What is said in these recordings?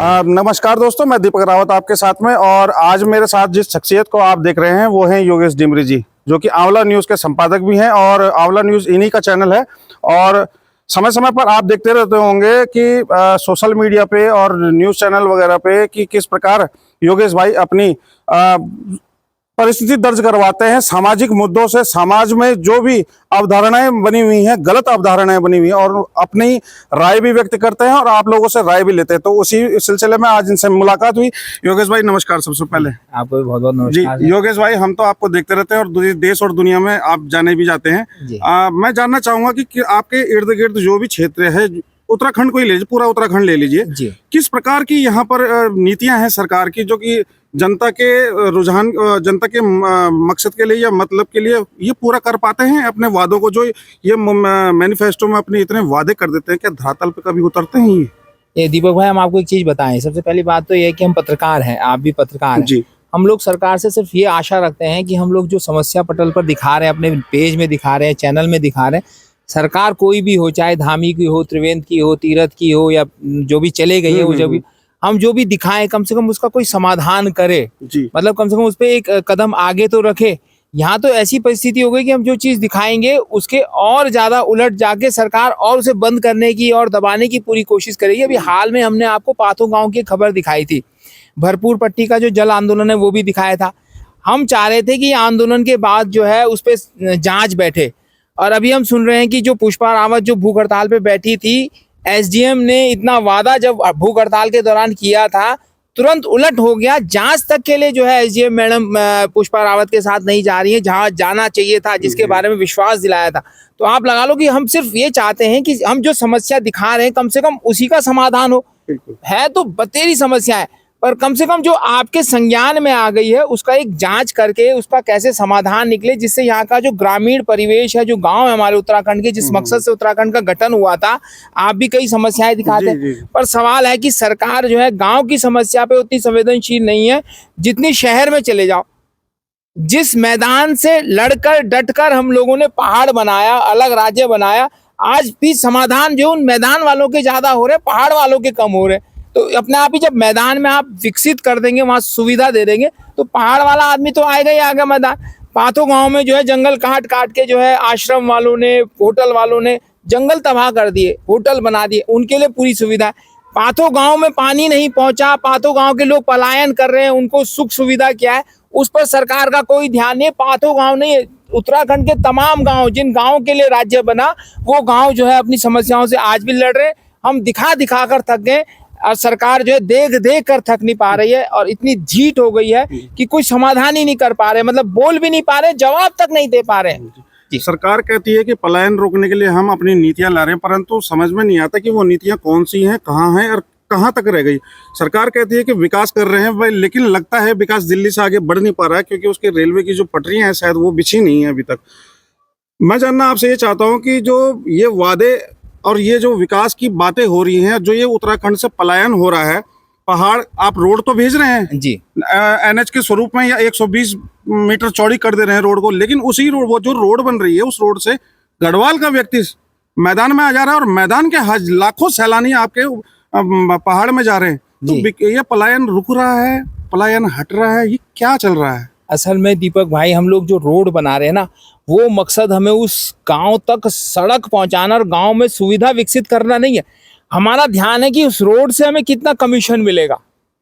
नमस्कार दोस्तों, मैं दीपक रावत आपके साथ में। और आज मेरे साथ जिस शख्सियत को आप देख रहे हैं वो हैं योगेश डिमरी जी, जो कि आंवला न्यूज़ के संपादक भी हैं। और आंवला न्यूज़ इन्हीं का चैनल है। और समय समय पर आप देखते रहते होंगे कि सोशल मीडिया पे और न्यूज़ चैनल वगैरह पे कि किस प्रकार योगेश भाई अपनी परिस्थिति दर्ज करवाते हैं सामाजिक मुद्दों से। समाज में जो भी अवधारणाएं बनी हुई हैं, गलत अवधारणाएं बनी हुई हैं, और अपनी राय भी व्यक्त करते हैं और आप लोगों से राय भी लेते हैं। तो उसी सिलसिले में आज इनसे मुलाकात हुई। योगेश भाई नमस्कार। सबसे पहले आपको बहुत बहुत नमस्कार जी। योगेश भाई, हम तो आपको देखते रहते हैं और देश और दुनिया में आप जाने भी जाते हैं। मैं जानना चाहूंगा कि आपके इर्द गिर्द जो भी क्षेत्र है, उत्तराखंड को ही ले लीजिए, पूरा उत्तराखंड ले लीजिए, किस प्रकार की यहाँ पर नीतियां हैं सरकार की जो कि जनता के रुझान, जनता के मकसद के लिए या मतलब के लिए ये पूरा कर पाते हैं अपने वादों को, जो ये मैनिफेस्टो में अपने इतने वादे कर देते हैं, क्या धरातल पे कभी उतरते हैं ये? दीपक भाई, हम आपको एक चीज बताएं। सबसे पहली बात तो ये है कि हम पत्रकार हैं, आप भी पत्रकार हैं। हम लोग सरकार से सिर्फ ये आशा रखते हैं कि हम लोग जो समस्या पटल पर दिखा रहे हैं, अपने पेज में दिखा रहे हैं, चैनल में दिखा रहे हैं, सरकार कोई भी हो, चाहे धामी की हो, त्रिवेंद्र की हो, तीरथ की हो, या जो भी चले गई है, वो जो भी हम जो भी दिखाएं, कम से कम उसका कोई समाधान करे। मतलब कम से कम उस पर एक कदम आगे तो रखे। यहाँ तो ऐसी परिस्थिति हो गई कि हम जो चीज दिखाएंगे उसके और ज्यादा उलट जाके सरकार और उसे बंद करने की और दबाने की पूरी कोशिश करेगी। अभी हाल में हमने आपको पाथो गांव की खबर दिखाई थी, भरपूर पट्टी का जो जल आंदोलन है वो भी दिखाया था। हम चाह रहे थे कि आंदोलन के बाद जो है उस पर जांच बैठे, और अभी हम सुन रहे हैं कि जो पुष्पा रावत जो भूख हड़ताल पे बैठी थी, एसडीएम ने इतना वादा जब भूख हड़ताल के दौरान किया था, तुरंत उलट हो गया। जांच तक के लिए जो है एसडीएम मैडम पुष्पा रावत के साथ नहीं जा रही है, जहां जाना चाहिए था, जिसके बारे में विश्वास दिलाया था। तो आप लगा लो कि हम सिर्फ ये चाहते हैं कि हम जो समस्या दिखा रहे हैं कम से कम उसी का समाधान हो। है तो बतेरी समस्या है, पर कम से कम जो आपके संज्ञान में आ गई है उसका एक जांच करके उसका कैसे समाधान निकले, जिससे यहाँ का जो ग्रामीण परिवेश है, जो गांव है हमारे उत्तराखंड के, जिस मकसद से उत्तराखंड का गठन हुआ था, आप भी कई समस्याएं दिखाते हैं। पर सवाल है कि सरकार जो है गांव की समस्या पे उतनी संवेदनशील नहीं है जितनी शहर में चले जाओ। जिस मैदान से लड़कर डटकर हम लोगों ने पहाड़ बनाया, अलग राज्य बनाया, आज भी समाधान जो उन मैदान वालों के ज्यादा हो रहे, पहाड़ वालों के कम हो रहे। तो अपने आप ही जब मैदान में आप विकसित कर देंगे, वहां सुविधा दे देंगे, तो पहाड़ वाला आदमी तो आएगा ही आएगा मैदान। पाथो गांव में जो है जंगल काट काट के जो है आश्रम वालों ने, होटल वालों ने जंगल तबाह कर दिए, होटल बना दिए, उनके लिए पूरी सुविधा है। पाथो गांव में पानी नहीं पहुंचा, पाथो गांव के लोग पलायन कर रहे हैं, उनको सुख सुविधा क्या है उस पर सरकार का कोई ध्यान नहीं। पाथो गांव नहीं, उत्तराखंड के तमाम गाँव, जिन गाँव के लिए राज्य बना, वो गाँव जो है अपनी समस्याओं से आज भी लड़ रहे हैं। हम दिखा दिखा कर थक गए और सरकार जो है देख देख कर थक नहीं पा रही है, और इतनी झीठ हो गई है कि कोई समाधान ही नहीं कर पा रहे, मतलब बोल भी नहीं पा रहे, जवाब तक नहीं दे पा रहे। सरकार कहती है कि पलायन रोकने के लिए हम अपनी नीतियां ला रहे हैं, परंतु समझ में नहीं आता कि वो नीतियां कौन सी हैं, कहाँ हैं और कहाँ तक रह गई। सरकार कहती है कि विकास कर रहे हैं भाई, लेकिन लगता है विकास दिल्ली से आगे बढ़ नहीं पा रहा है, क्योंकि उसके रेलवे की जो पटरियां हैं शायद वो बिछी नहीं है अभी तक। मैं जानना आपसे ये चाहता हूँ कि जो ये वादे और ये जो विकास की बातें हो रही हैं, जो ये उत्तराखंड से पलायन हो रहा है, पहाड़, आप रोड तो भेज रहे हैं जी एनएच के स्वरूप में, या 120 मीटर चौड़ी कर दे रहे हैं रोड को, लेकिन उसी रोड, वो जो रोड बन रही है उस रोड से गढ़वाल का व्यक्ति मैदान में आ जा रहा है, और मैदान के लाखों सैलानी आपके पहाड़ में जा रहे हैं। तो ये पलायन रुक रहा है, पलायन हट रहा है, ये क्या चल रहा है? असल में दीपक भाई, हम लोग जो रोड बना रहे हैं ना, वो मकसद हमें उस गांव तक सड़क पहुंचाना और गांव में सुविधा विकसित करना नहीं है। हमारा ध्यान है कि उस रोड से हमें कितना कमीशन मिलेगा,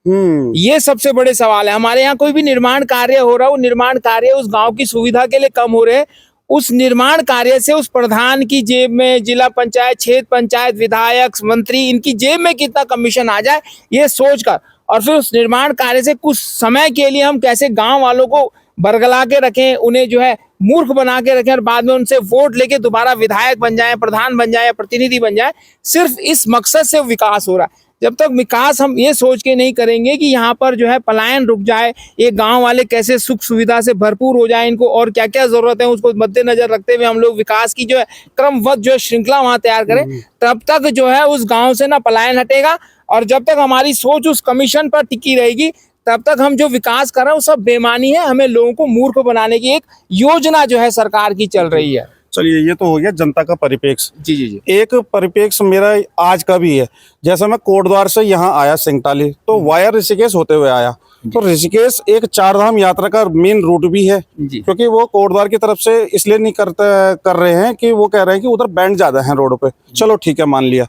ये सबसे बड़े सवाल है। हमारे यहाँ कोई भी निर्माण कार्य हो रहा है, वो निर्माण कार्य उस गांव की सुविधा के लिए कम हो रहे हैं। उस निर्माण कार्य से उस प्रधान की जेब में, जिला पंचायत, क्षेत्र पंचायत, विधायक, मंत्री, इनकी जेब में कितना कमीशन आ जाए, ये सोचकर, और फिर उस निर्माण कार्य से कुछ समय के लिए हम कैसे गांव वालों को बरगला के रखें, उन्हें जो है मूर्ख बना के रखें, और बाद में उनसे वोट लेके दोबारा विधायक बन जाए, प्रधान बन जाए, प्रतिनिधि बन जाए। सिर्फ इस मकसद से विकास हो रहा है। जब तक विकास हम ये सोच के नहीं करेंगे कि यहाँ पर जो है पलायन रुक जाए, ये गांव वाले कैसे सुख सुविधा से भरपूर हो जाए, इनको और क्या क्या जरूरत है उसको मद्देनजर रखते हुए हम लोग विकास की जो है क्रमबद्ध जो है श्रृंखला वहां तैयार करें, तब तक जो है उस गाँव से ना पलायन हटेगा। और जब तक हमारी सोच उस कमीशन पर टिकी रहेगी, तब तक हम जो विकास कर रहे हैं वो सब बेमानी है। हमें लोगों को मूर्ख बनाने की एक योजना जो है सरकार की चल रही है। चलिए, ये तो हो गया जनता का परिप्रेक्ष्य। जी जी जी। एक परिप्रेक्ष्य मेरा आज का भी है। जैसे मैं कोटद्वार से यहाँ आया सिंगटाली, तो वाया ऋषिकेश होते हुए आया। तो ऋषिकेश एक चार धाम यात्रा का मेन रूट भी है, जी। क्योंकि वो कोटद्वार की तरफ से इसलिए नहीं कर रहे हैं कि वो कह रहे हैं कि उधर बैंड ज्यादा है रोड पे। चलो ठीक है, मान लिया।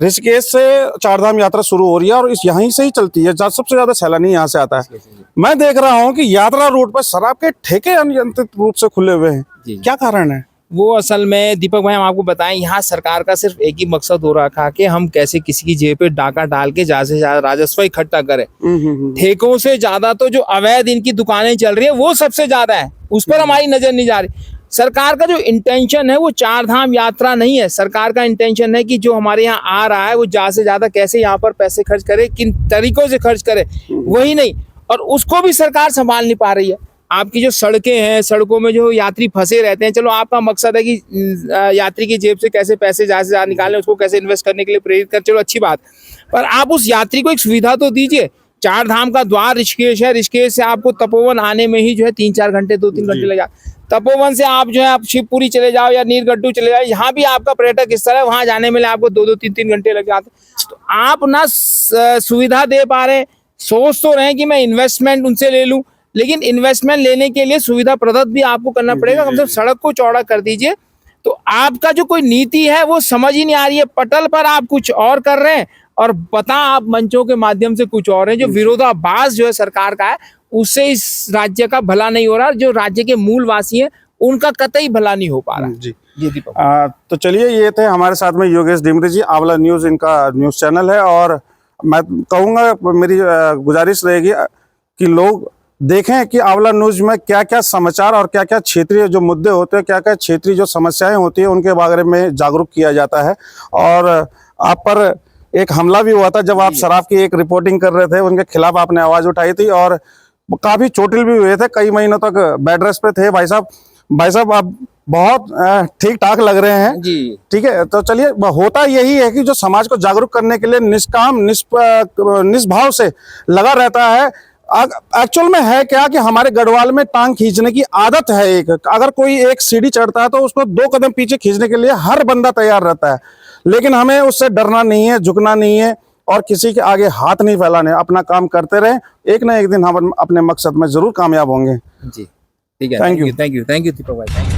ऋषिकेश से चार धाम यात्रा शुरू हो रही है और इस यहीं से ही चलती है, जहाँ सबसे ज्यादा सैलानी यहाँ से आता है। मैं देख रहा हूँ कि यात्रा रूट पर शराब के ठेके अनियंत्रित रूप से खुले हुए हैं। क्या कारण है? वो असल में दीपक भाई हम आपको बताएं, यहाँ सरकार का सिर्फ एक ही मकसद हो रखा कि हम कैसे किसी की जेब पे डाका डाल के ज्यादा से ज्यादा राजस्व इकट्ठा करें। ठेकों से ज्यादा तो जो अवैध इनकी दुकानें चल रही है वो सबसे ज्यादा है, उस पर हमारी नजर नहीं जा रही। सरकार का जो इंटेंशन है वो चार धाम यात्रा नहीं है। सरकार का इंटेंशन है कि जो हमारे यहाँ आ रहा है वो ज्यादा से ज्यादा कैसे यहाँ पर पैसे खर्च करे, किन तरीकों से खर्च करे, वही नहीं। और उसको भी सरकार संभाल नहीं पा रही है। आपकी जो सड़कें हैं, सड़कों में जो यात्री फंसे रहते हैं, चलो आपका मकसद है कि यात्री की जेब से कैसे पैसे ज्यादा से ज्यादा निकालें, उसको कैसे इन्वेस्ट करने के लिए प्रेरित कर, चलो अच्छी बात। पर आप उस यात्री को एक सुविधा तो दीजिए। चार धाम का द्वार ऋषिकेश है, ऋषिकेश से आपको तपोवन आने में ही जो है 3-4 घंटे 2-3 घंटे लग जाते। तपोवन से आप जो है आप शिवपुरी चले जाओ या नीरगड्डू चले जाओ, यहाँ भी आपका पर्यटक स्थल है, वहां जाने में आपको 2-2 3-3 घंटे लग जाते। तो आप ना सुविधा दे पा रहे, सोच तो रहे कि मैं इन्वेस्टमेंट उनसे ले लूं, लेकिन इन्वेस्टमेंट लेने के लिए सुविधा प्रदत्त भी आपको करना पड़ेगा। कम से कम सड़क को चौड़ा कर दीजिए। तो आपका जो कोई नीति है वो समझ ही नहीं आ रही है। पटल पर आप कुछ और कर रहे हैं और बता आप मंचों के माध्यम से कुछ और है। जो विरोधाभास जो है सरकार का है, उससे इस राज्य का भला नहीं हो रहा। जो राज्य के मूलवासी हैं उनका कतई भला नहीं हो पा रहा। जी तो चलिए, ये थे हमारे साथ में योगेश डिमरी जी, आंवला न्यूज इनका न्यूज चैनल है। और मैं कहूँगा, मेरी गुजारिश रहेगी कि लोग देखें कि आंवला न्यूज में क्या क्या समाचार और क्या क्या क्षेत्रीय जो मुद्दे होते हैं, क्या क्या क्षेत्रीय जो समस्याएं होती है, उनके बारे में जागरूक किया जाता है। और आप पर एक हमला भी हुआ था जब आप शराब की एक रिपोर्टिंग कर रहे थे, उनके खिलाफ आपने आवाज उठाई थी और काफी चोटिल भी हुए थे, कई महीनों तक बेड रेस्ट पे थे। भाई साहब आप बहुत ठीक ठाक लग रहे हैं जी। ठीक है, तो चलिए, होता यही है कि जो समाज को जागरूक करने के लिए निष्काम निष्भाव से लगा रहता है। एक्चुअल में है क्या कि हमारे गढ़वाल में टांग खींचने की आदत है। एक अगर कोई एक सीढ़ी चढ़ता है तो उसको 2 कदम पीछे खींचने के लिए हर बंदा तैयार रहता है। लेकिन हमें उससे डरना नहीं है, झुकना नहीं है और किसी के आगे हाथ नहीं फैलाने, अपना काम करते रहे। एक ना एक दिन हम अपने मकसद में जरूर कामयाब होंगे। जी ठीक है, थैंक यू दीपक भाई।